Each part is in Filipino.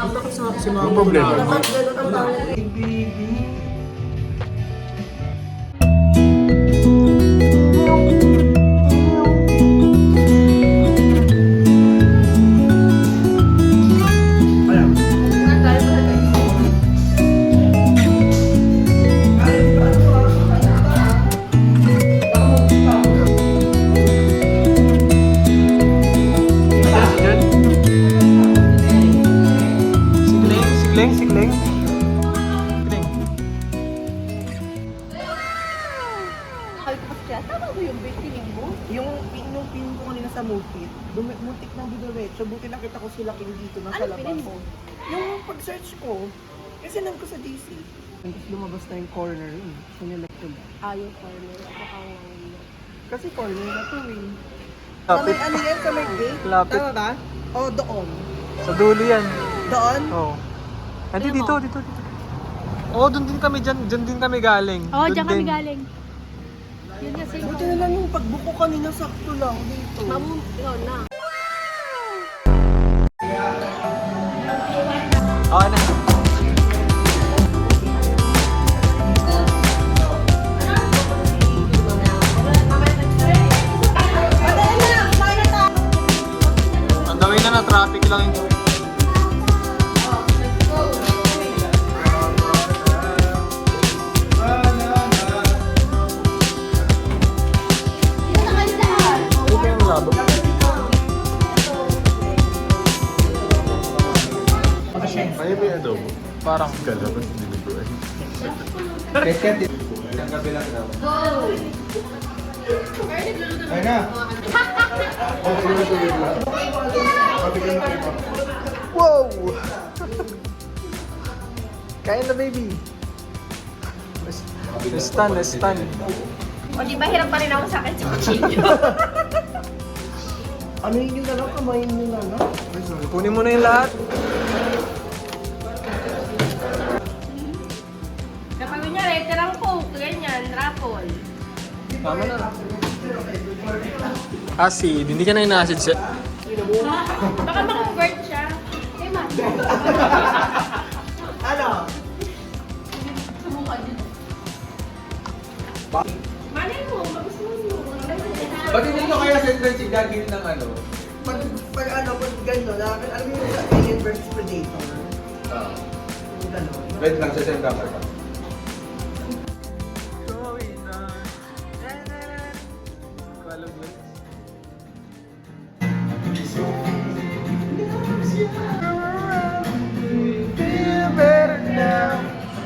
Si Mama. Ang problema. Sikling. Sikling. Sabi ko kasi, tama ba yung baking mo? Yung pin ko kanina sa Mupit, muntik ng binuretso, buti nakita ko sila dito na sa labas. Mo? Yung pag-search ko, kasi nang ko sa DC. Tapos lumabas na yung corner yun. Sinilect ko na. Yung corner. Kasi corner na to eh. Sa Lapit. may ano yan, sa may gate? Lapit. Tama ba? O, doon. Sa dulo yan. Doon? Oo. Hindi, dito. Oo, doon din kami, dyan din kami galing. Oo, Dun dyan kami din. galing. Yun kasi. Buti na lang yung pagbuko kanina sakto lang dito. Ikaw na. Okay na. Ang dami na traffic lang yung... Ito yung labo. Kaya ba yung adobo? Parang... Kalabas dinuguan. Wow! Kain na, baby. Stan. O, di ba hirap pa rin ako sa akin sa kutsilyo? Ano yun yung lang, kamayin nyo na lang. Kunin mo na yung lahat. Kapag kunyari, tirang Coke, ganyan, raffle. Tama na. Acid. Hindi ka na in-acid siya. Baka mag-convert siya. Eh, man. Ano? Sumuka dito. Malay mo, magustuhan mo. Ba't hindi nyo kaya sentence si gagawin ng ano? Pag gano'n, alam mo yung Alien vs Predator? Yung gano'n. Wait lang, sasend ka pa.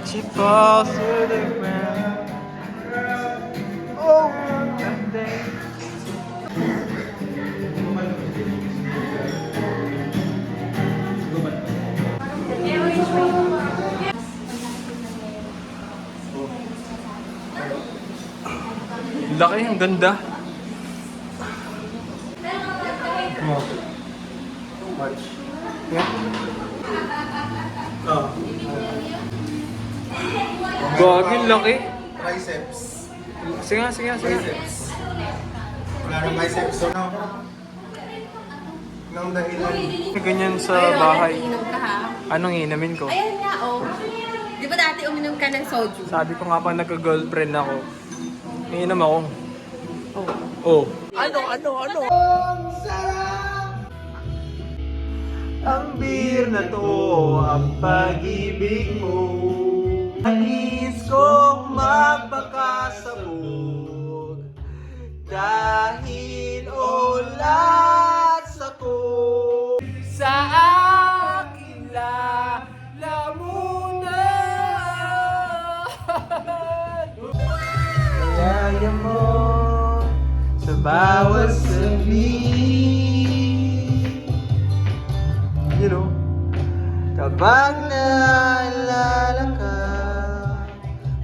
She falls to the ground. Oh, and then laki, ang ganda. Oh. Much. Yeah. Oh. Gagin, laki. Triceps. Sige nga. Triceps. Wala nang biceps. So, no. Nang dahilan. Ganyan sa bahay. Inom ka ha? Anong inamin ko? Ayan nga, oh. Di ba dati uminom ka ng soju? Sabi ko nga pa nagka-girlfriend ako. Iinom ako. Oh. Ano? Ang sarap! Ang beer na to, ang pag-ibig mo. Nais kong magpakasabog dahil ulat ako sa akin lalamunan. Kaya mo sa bawat saglit, you know, kapag naalala ka,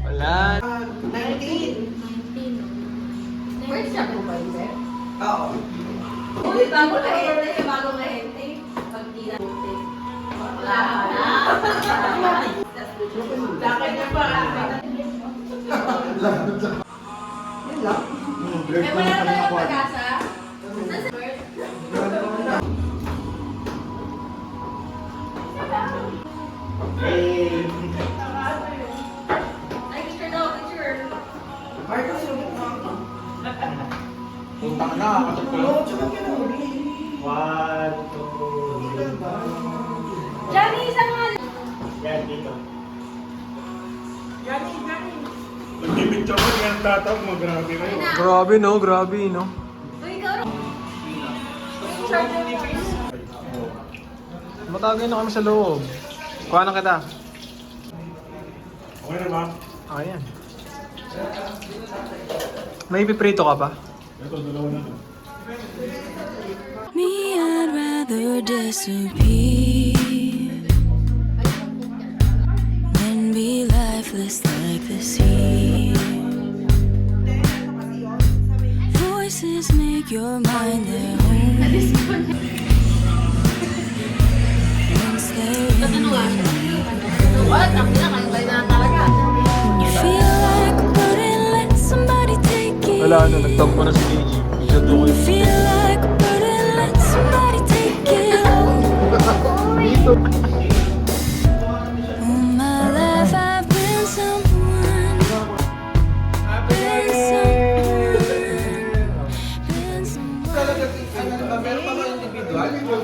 wala. 19. First siya po ba yun, sir? Oo. Uy, bago na hente. Pag di na hente. Wala na. Lakay niya pa. Yun lang. May wala tayong pag-asa. Nasa birth. Ay, picture daw, picture. Marcos, lumot na ako. Putang na, kapag ko. Oo, tsaka ka na uli. 1, 2, Johnny, isa nga. yan, dito. Gani, gani. Nag-picture ko yan, tatawag mo, grabe kayo. Grabe no, grabe no. Uy, ikaw. Matagay na kami sa loob. Kuha na kita. Okay na ba? Ayan. May piprito ka pa? Ito, dalawa na to. Me, I'd rather disappear than be lifeless like the sea. Voices make your mind their home. Once they're in What? Ang pinakaibay na talaga. you feel like a burden, let somebody take it. Wala na, nagtampo na si KG. Diyan ko You yung feel like a burden, let somebody take it. All my life I've been someone, been someone. Talaga, ano ba, meron pa ba individual?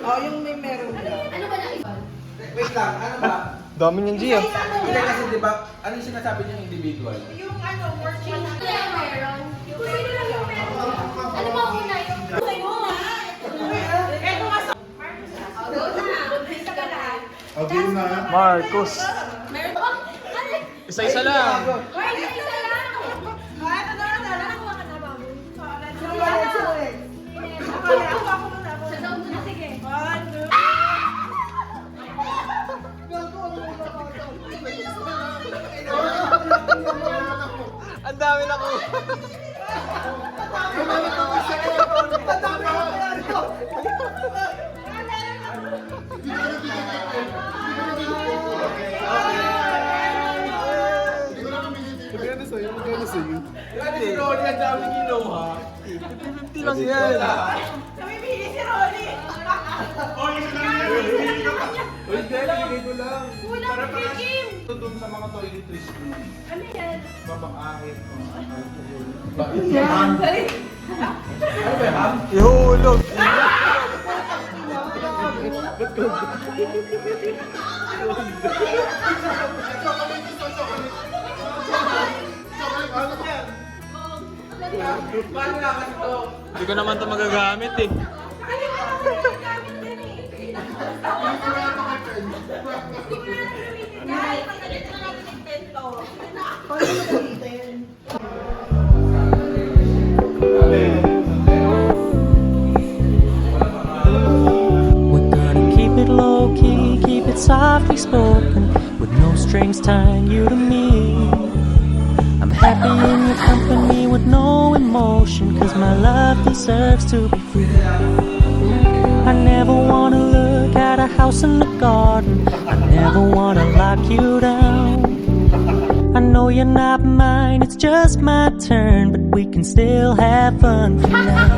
Oh, yung may meron na. Ano ba na iba? Wait lang, ano ba? dami niyan, Gia. Hindi kasi di ba, ano yung sinasabi niyong individual? Yung ano, working na. Ito yung meron. Kung sino lang yung meron. Ano ba una yung... Eto nga sa... Go na. Isa ka na. Okay na. Marcos. Meron ba? Ano? Isa-isa lang. Wait, isa lang. Ito na, Nakakuha ka na ba? Sulit, sulit. Ako muna. Sa daw mo na, sige. One, two. Ang dami na ko. Diba si Ronnie, ang dami kinuha? 50 lang yan. Namimili si Ronnie. Uy, Deli, dito lang. Kulang si Kim. Ito dun sa mga toiletries ko. Ano yan? Babangangit. Yan. Ano ba yan? Ihulog. Paano nga kasi to? Hindi ko naman ito magagamit eh. We're gonna keep it low key, keep it softly spoken, with no strings tying you to me. I'm happy in your company with no emotion, cause my love deserves to be free. I never wanna look at a house in the garden, I never wanna lock you down. I know you're not mine, it's just my turn, but we can still have fun for now.